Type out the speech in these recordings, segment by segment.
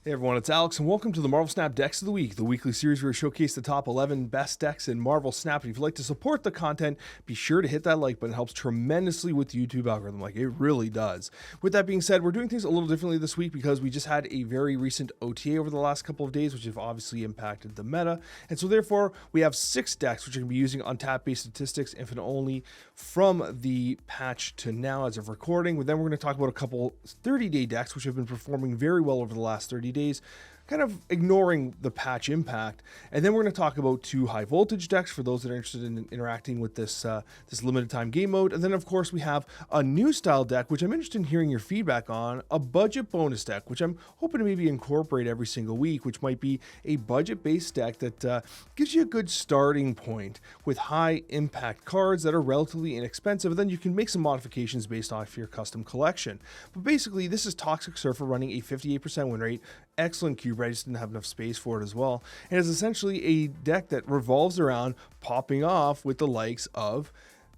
Hey everyone, it's Alex, and welcome to the Marvel Snap Decks of the Week, the weekly series where we showcase the top 11 best decks in Marvel Snap. And if you'd like to support the content, be sure to hit that like button. It helps tremendously with the YouTube algorithm, like it really does. With that being said, we're doing things a little differently this week because we just had a very recent OTA over the last couple of days, which have obviously impacted the meta. And so therefore, we have 6 decks which are going to be using untap-based statistics, infinite only, from the patch to now as of recording. Then we're going to talk about a couple 30-day decks which have been performing very well over the last 30 days, kind of ignoring the patch impact. And then we're going to talk about 2 high voltage decks for those that are interested in interacting with this this limited time game mode. And then of course we have a new style deck, which I'm interested in hearing your feedback on, a budget bonus deck, which I'm hoping to maybe incorporate every single week, which might be a budget based deck that gives you a good starting point with high impact cards that are relatively inexpensive. And then you can make some modifications based off your custom collection. But basically this is Toxic Surfer running a 58% win rate, excellent cube rate. I just didn't have enough space for it as well. And it's essentially a deck that revolves around popping off with the likes of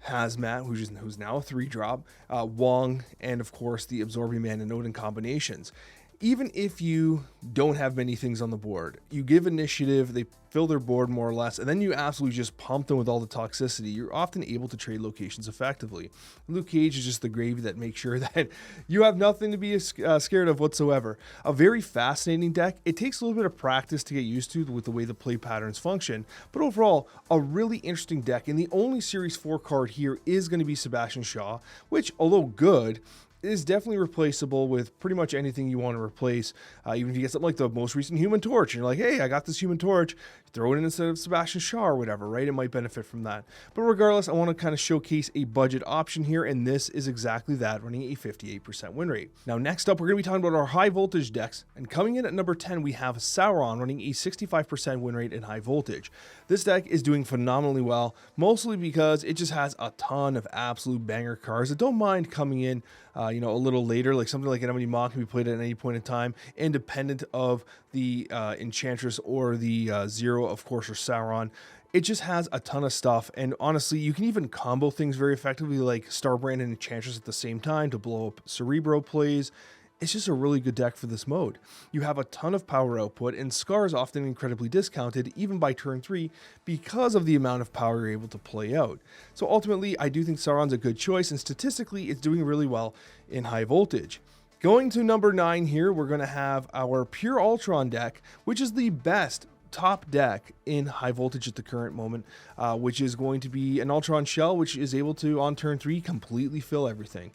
Hazmat, who's now a 3-drop, Wong, and of course the Absorbing Man and Odin combinations. Even if you don't have many things on the board, you give initiative, they fill their board more or less, and then you absolutely just pump them with all the toxicity, you're often able to trade locations effectively. Luke Cage is just the gravy that makes sure that you have nothing to be scared of whatsoever. A very fascinating deck. It takes a little bit of practice to get used to with the way the play patterns function, but overall, a really interesting deck. And the only Series 4 card here is going to be Sebastian Shaw, which, although good, is definitely replaceable with pretty much anything you want to replace. Even if you get something like the most recent Human Torch, and you're like, hey, I got this Human Torch, throw it in instead of Sebastian Shaw or whatever, right? It might benefit from that. But regardless, I want to kind of showcase a budget option here, and this is exactly that, running a 58% win rate. Now, next up, we're going to be talking about our high voltage decks, and coming in at number 10, we have Sauron running a 65% win rate in high voltage. This deck is doing phenomenally well, mostly because it just has a ton of absolute banger cards that don't mind coming in a little later, like something like an Enemy Maw can be played at any point in time, independent of the Enchantress or the Zero, of course, or Sauron. It just has a ton of stuff, and honestly, you can even combo things very effectively, like Starbrand and Enchantress at the same time to blow up Cerebro plays. It's just a really good deck for this mode. You have a ton of power output, and Scar is often incredibly discounted, even by turn 3, because of the amount of power you're able to play out. So ultimately, I do think Sauron's a good choice, and statistically, it's doing really well in high voltage. Going to number 9 here, we're going to have our Pure Ultron deck, which is the best top deck in high voltage at the current moment, which is going to be an Ultron Shell, which is able to, on turn 3, completely fill everything.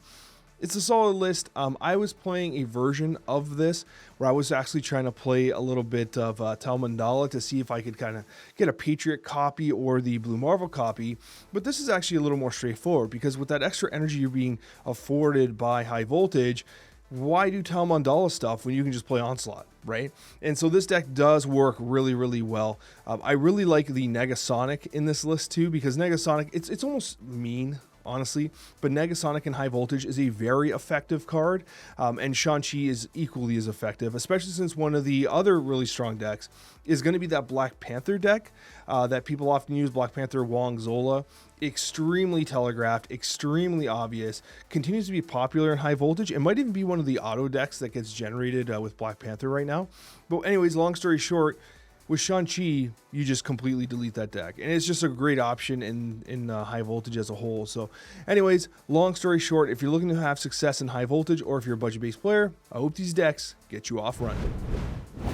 It's a solid list. I was playing a version of this where I was actually trying to play a little bit of Tal Mandala to see if I could kind of get a Patriot copy or the Blue Marvel copy. But this is actually a little more straightforward because with that extra energy you're being afforded by high voltage, why do Tal Mandala stuff when you can just play Onslaught, right? And so this deck does work really, really well. I really like the Negasonic in this list too, because Negasonic, it's almost mean, honestly, but Negasonic in high voltage is a very effective card, and Shang-Chi is equally as effective, especially since one of the other really strong decks is going to be that Black Panther deck that people often use, Black Panther, Wong, Zola. Extremely telegraphed, extremely obvious, continues to be popular in high voltage. It might even be one of the auto decks that gets generated with Black Panther right now. But anyways, long story short, with Shang-Chi, you just completely delete that deck. And it's just a great option in high voltage as a whole. So anyways, long story short, if you're looking to have success in high voltage or if you're a budget-based player, I hope these decks get you off running.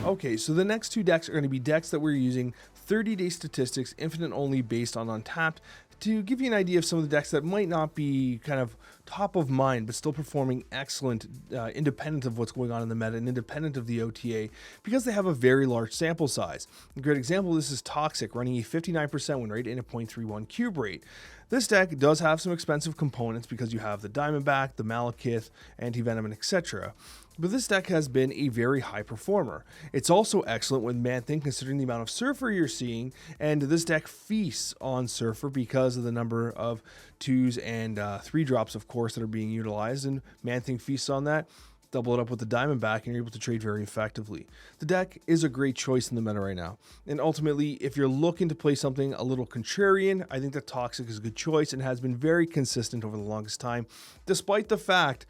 Okay, so the next 2 decks are going to be decks that we're using 30-day statistics, infinite only, based on Untapped, to give you an idea of some of the decks that might not be kind of top of mind, but still performing excellent, independent of what's going on in the meta and independent of the OTA, because they have a very large sample size. A great example of this is Toxic, running a 59% win rate and a 0.31 cube rate. This deck does have some expensive components because you have the Diamondback, the Malekith, Anti-Venom, and etc. But this deck has been a very high performer. It's also excellent with Man-Thing considering the amount of Surfer you're seeing, and this deck feasts on Surfer because of the number of 2s and 3-drops, of course, that are being utilized, and Man-Thing feasts on that. Double it up with the Diamondback, and you're able to trade very effectively. The deck is a great choice in the meta right now. And ultimately, if you're looking to play something a little contrarian, I think that Toxic is a good choice and has been very consistent over the longest time, despite the fact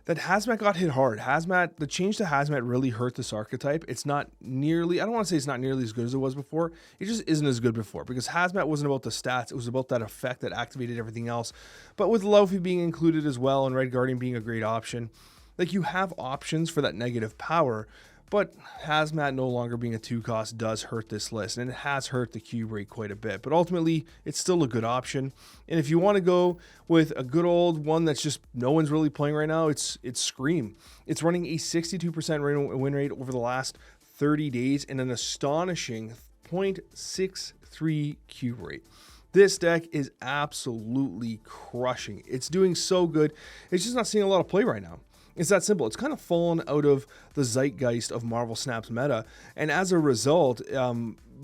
that Hazmat got hit hard. The change to Hazmat really hurt this archetype. It's not nearly, I don't want to say it's not nearly as good as it was before. It just isn't as good before because Hazmat wasn't about the stats. It was about that effect that activated everything else. But with Lofi being included as well and Red Guardian being a great option, like you have options for that negative power. But Hazmat no longer being a 2-cost does hurt this list, and it has hurt the cube rate quite a bit. But ultimately, it's still a good option. And if you want to go with a good old one that's just no one's really playing right now, it's Scream. It's running a 62% win rate over the last 30 days and an astonishing 0.63 cube rate. This deck is absolutely crushing. It's doing so good. It's just not seeing a lot of play right now. It's that simple. It's kind of fallen out of the zeitgeist of Marvel Snap's meta. And as a result,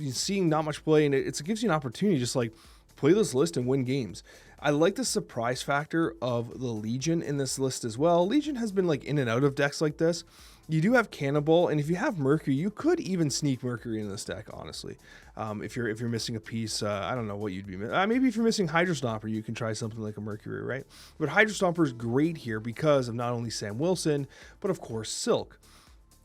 seeing not much play, and it gives you an opportunity to just like play this list and win games. I like the surprise factor of the Legion in this list as well. Legion has been like in and out of decks like this. You do have Cannibal, and if you have Mercury, you could even sneak Mercury in this deck, honestly. If you're missing a piece, I don't know what you'd be missing. Maybe if you're missing Hydro Stomper, you can try something like a Mercury, right? But Hydro Stomper is great here because of not only Sam Wilson, but of course Silk.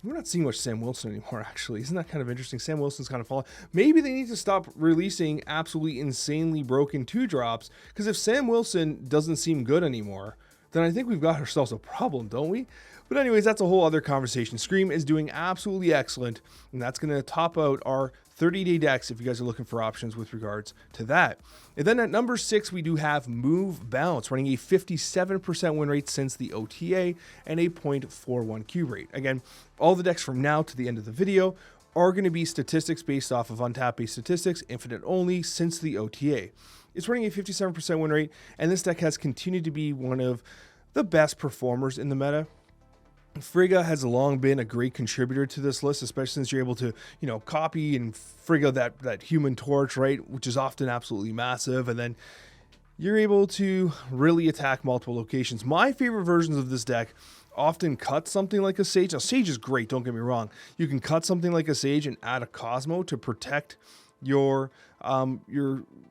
We're not seeing much Sam Wilson anymore, actually. Isn't that kind of interesting? Sam Wilson's kind of fallen. Maybe they need to stop releasing absolutely insanely broken 2-drops, because if Sam Wilson doesn't seem good anymore, then I think we've got ourselves a problem, don't we? But anyways, that's a whole other conversation. Scream is doing absolutely excellent, and that's going to top out our 30-day decks if you guys are looking for options with regards to that. And then at number 6, we do have Move Bounce, running a 57% win rate since the OTA and a 0.41 cube rate. Again, all the decks from now to the end of the video are going to be statistics based off of untapped-based statistics, infinite only, since the OTA. It's running a 57% win rate, and this deck has continued to be one of the best performers in the meta. Frigga has long been a great contributor to this list, especially since you're able to, copy and Frigga that Human Torch, right, which is often absolutely massive, and then you're able to really attack multiple locations. My favorite versions of this deck often cut something like a Sage. Now, Sage is great, don't get me wrong. You can cut something like a Sage and add a Cosmo to protect your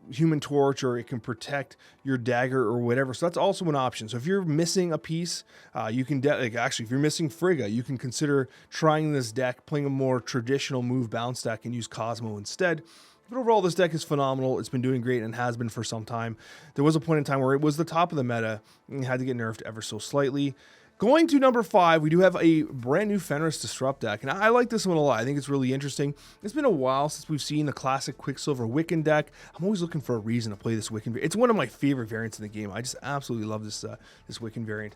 Human Torch, or it can protect your dagger or whatever. So that's also an option. So if you're missing a piece, you can actually, if you're missing Frigga, you can consider trying this deck, playing a more traditional move bounce deck and use Cosmo instead. But overall, this deck is phenomenal. It's been doing great and has been for some time. There was a point in time where it was the top of the meta and had to get nerfed ever so slightly. Going to number 5, we do have a brand new Fenris Disrupt deck, and I like this one a lot. I think it's really interesting. It's been a while since we've seen the classic Quicksilver Wiccan deck. I'm always looking for a reason to play this Wiccan. It's one of my favorite variants in the game. I just absolutely love this Wiccan variant.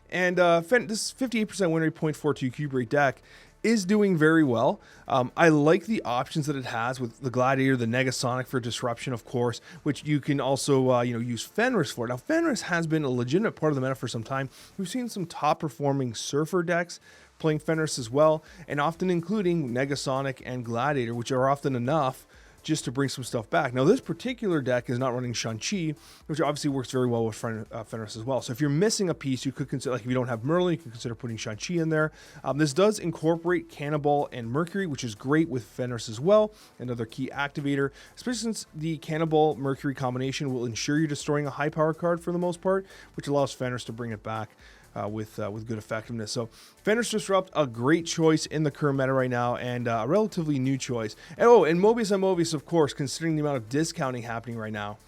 And this 58% win rate, 0.42 cube rate deck is doing very well. I like the options that it has with the Gladiator, the Negasonic for disruption, of course, which you can also use Fenris for. Now, Fenris has been a legitimate part of the meta for some time. We've seen some top performing Surfer decks playing Fenris as well, and often including Negasonic and Gladiator, which are often enough just to bring some stuff back. Now, this particular deck is not running Shang-Chi, which obviously works very well with Fenris as well. So if you're missing a piece, you could consider, like if you don't have Merlin, you can consider putting Shang-Chi in there. This does incorporate Cannibal and Mercury, which is great with Fenris as well, another key activator, especially since the Cannibal-Mercury combination will ensure you're destroying a high-power card for the most part, which allows Fenris to bring it back with good effectiveness. So Fenris Disrupt, a great choice in the current meta right now, and a relatively new choice. And Mobius on Mobius, of course, considering the amount of discounting happening right now,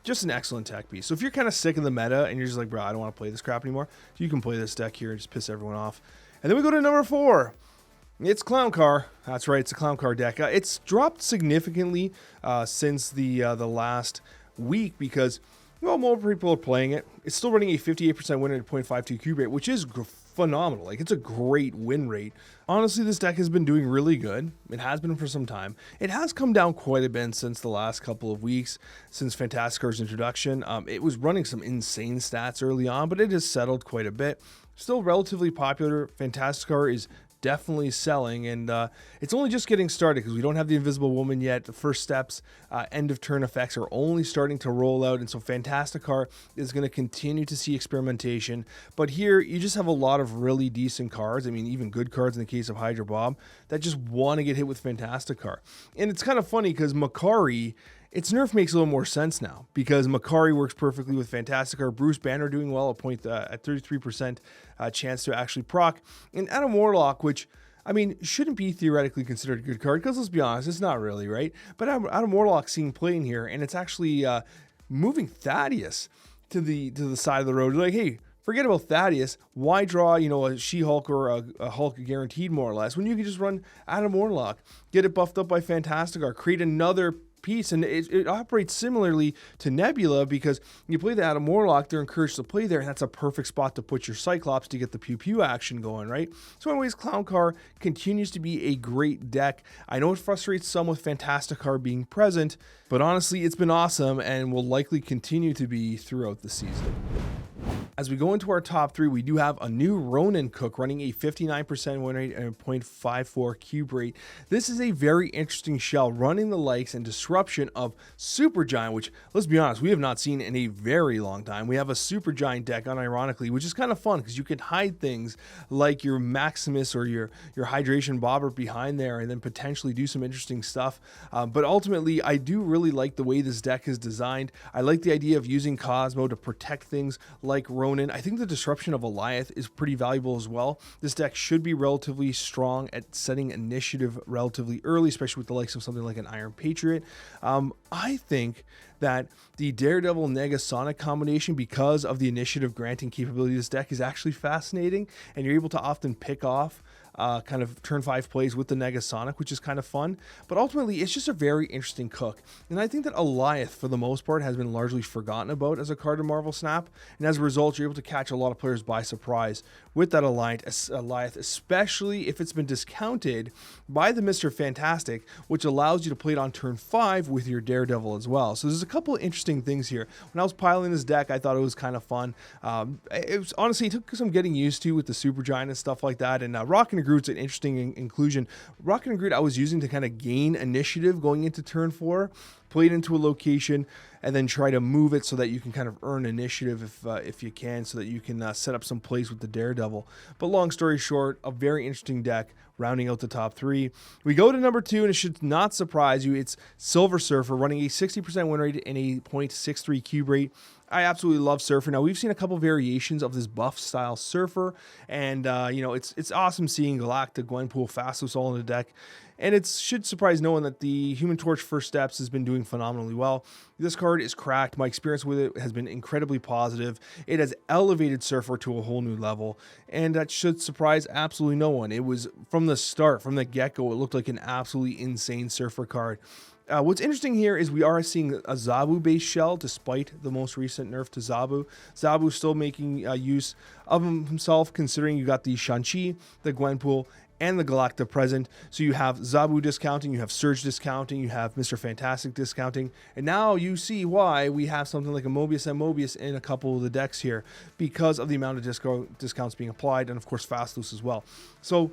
just an excellent tech piece. So if you're kind of sick of the meta and you're just like, bro, I don't want to play this crap anymore, you can play this deck here and just piss everyone off. And then we go to number 4. It's Clown Car. That's right, it's a Clown Car deck. It's dropped significantly since the last week because more people are playing it. It's still running a 58% win rate at 0.52 cube rate, which is phenomenal. Like, it's a great win rate. Honestly, this deck has been doing really good. It has been for some time. It has come down quite a bit since the last couple of weeks, since Fantastic Car's introduction. It was running some insane stats early on, but it has settled quite a bit. Still relatively popular. Fantastic Car is definitely selling, and it's only just getting started because we don't have the Invisible Woman yet. The first steps, end of turn effects are only starting to roll out, and so Fantastic Car is going to continue to see experimentation. But here you just have a lot of really decent cards, I mean even good cards in the case of Hydra Bob, that just want to get hit with Fantastic Car. And it's kind of funny because Makari its nerf makes a little more sense now because Makari works perfectly with Fantastic Art, Bruce Banner doing well at 33% chance to actually proc, and Adam Warlock, which I mean, shouldn't be theoretically considered a good card because let's be honest, it's not really, right? But Adam Warlock seeing play in here, and it's actually moving Thaddeus to the side of the road. Like, hey, forget about Thaddeus. Why draw, a She-Hulk or a Hulk guaranteed more or less when you can just run Adam Warlock, get it buffed up by Fantastic Art, create another piece, and it operates similarly to Nebula because you play the Adam Warlock, they're encouraged to play there, and that's a perfect spot to put your Cyclops to get the pew pew action going, right? So anyways, Clown Car continues to be a great deck. I know it frustrates some with Fantastic Car being present, but honestly, it's been awesome and will likely continue to be throughout the season. As we go into our top 3, we do have a new Ronin Cook running a 59% win rate and a 0.54 cube rate. This is a very interesting shell running the likes and disruption of Supergiant, which, let's be honest, we have not seen in a very long time. We have a Supergiant deck, unironically, which is kind of fun because you can hide things like your Maximus or your Hydration Bobbert behind there and then potentially do some interesting stuff. But ultimately, I do really like the way this deck is designed. I like the idea of using Cosmo to protect things like Ronin. I think the disruption of Goliath is pretty valuable as well. This deck should be relatively strong at setting initiative relatively early, especially with the likes of something like an Iron Patriot. I think that the Daredevil Negasonic combination, because of the initiative granting capability of this deck, is actually fascinating, and you're able to often pick off kind of turn 5 plays with the Negasonic, which is kind of fun. But ultimately, it's just a very interesting cook. And I think that Goliath, for the most part, has been largely forgotten about as a card in Marvel Snap. And as a result, you're able to catch a lot of players by surprise with that Goliath, especially if it's been discounted by the Mr. Fantastic, which allows you to play it on turn 5 with your Daredevil as well. So there's a couple of interesting things here. When I was piling this deck, I thought it was kind of fun. It took some getting used to with the Supergiant and stuff like that. And Rocket and Groot's an interesting inclusion. Rocket and Groot I was using to kind of gain initiative going into turn 4, play it into a location, and then try to move it so that you can kind of earn initiative if you can, so that you can set up some plays with the Daredevil. But long story short, a very interesting deck rounding out the top 3. We go to number 2, and it should not surprise you. It's Silver Surfer running a 60% win rate and a 0.63 cube rate. I absolutely love Surfer. Now, we've seen a couple variations of this buff style Surfer, and it's awesome seeing Galactic, Gwenpool, Phastos all in the deck. And it should surprise no one that the Human Torch First Steps has been doing phenomenally well. This card is cracked. My experience with it has been incredibly positive. It has elevated Surfer to a whole new level, and that should surprise absolutely no one. It was from the start, from the get-go, it looked like an absolutely insane Surfer card. What's interesting here is we are seeing a Zabu-based shell despite the most recent nerf to Zabu. Zabu's still making use of himself, considering you got the Shang-Chi, the Gwenpool, and the Galacta present. So you have Zabu discounting, you have Surge discounting, you have Mr. Fantastic discounting, and now you see why we have something like a Mobius and Mobius in a couple of the decks here because of the amount of discounts being applied, and of course Phastos as well. So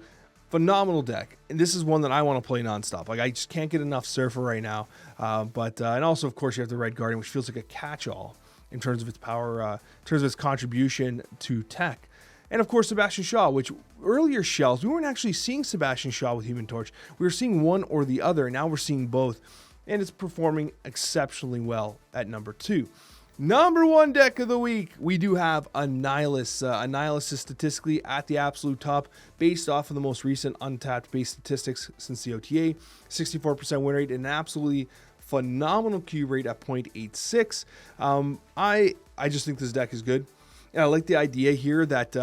phenomenal deck, and this is one that I want to play nonstop. Like, I just can't get enough Surfer right now. And also, of course, you have the Red Guardian, which feels like a catch-all in terms of its power, in terms of its contribution to tech. And of course, Sebastian Shaw, which earlier shells, we weren't actually seeing Sebastian Shaw with Human Torch. We were seeing one or the other, and now we're seeing both. And it's performing exceptionally well at number 2. Number 1 deck of the week, we do have Annihilus. Annihilus is statistically at the absolute top based off of the most recent untapped base statistics since the OTA. 64% win rate and an absolutely phenomenal cube rate at 0.86. I just think this deck is good. And I like the idea here that,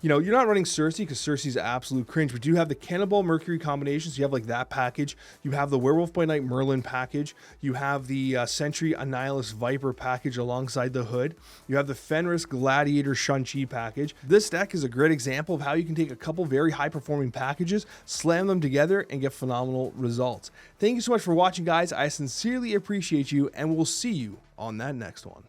you're not running Cersei because Cersei's absolute cringe, but you have the Cannonball Mercury combination, so you have like that package. You have the Werewolf by Night Merlin package. You have the Sentry Annihilus Viper package alongside the Hood. You have the Fenris Gladiator Shang-Chi package. This deck is a great example of how you can take a couple very high-performing packages, slam them together, and get phenomenal results. Thank you so much for watching, guys. I sincerely appreciate you, and we'll see you on that next one.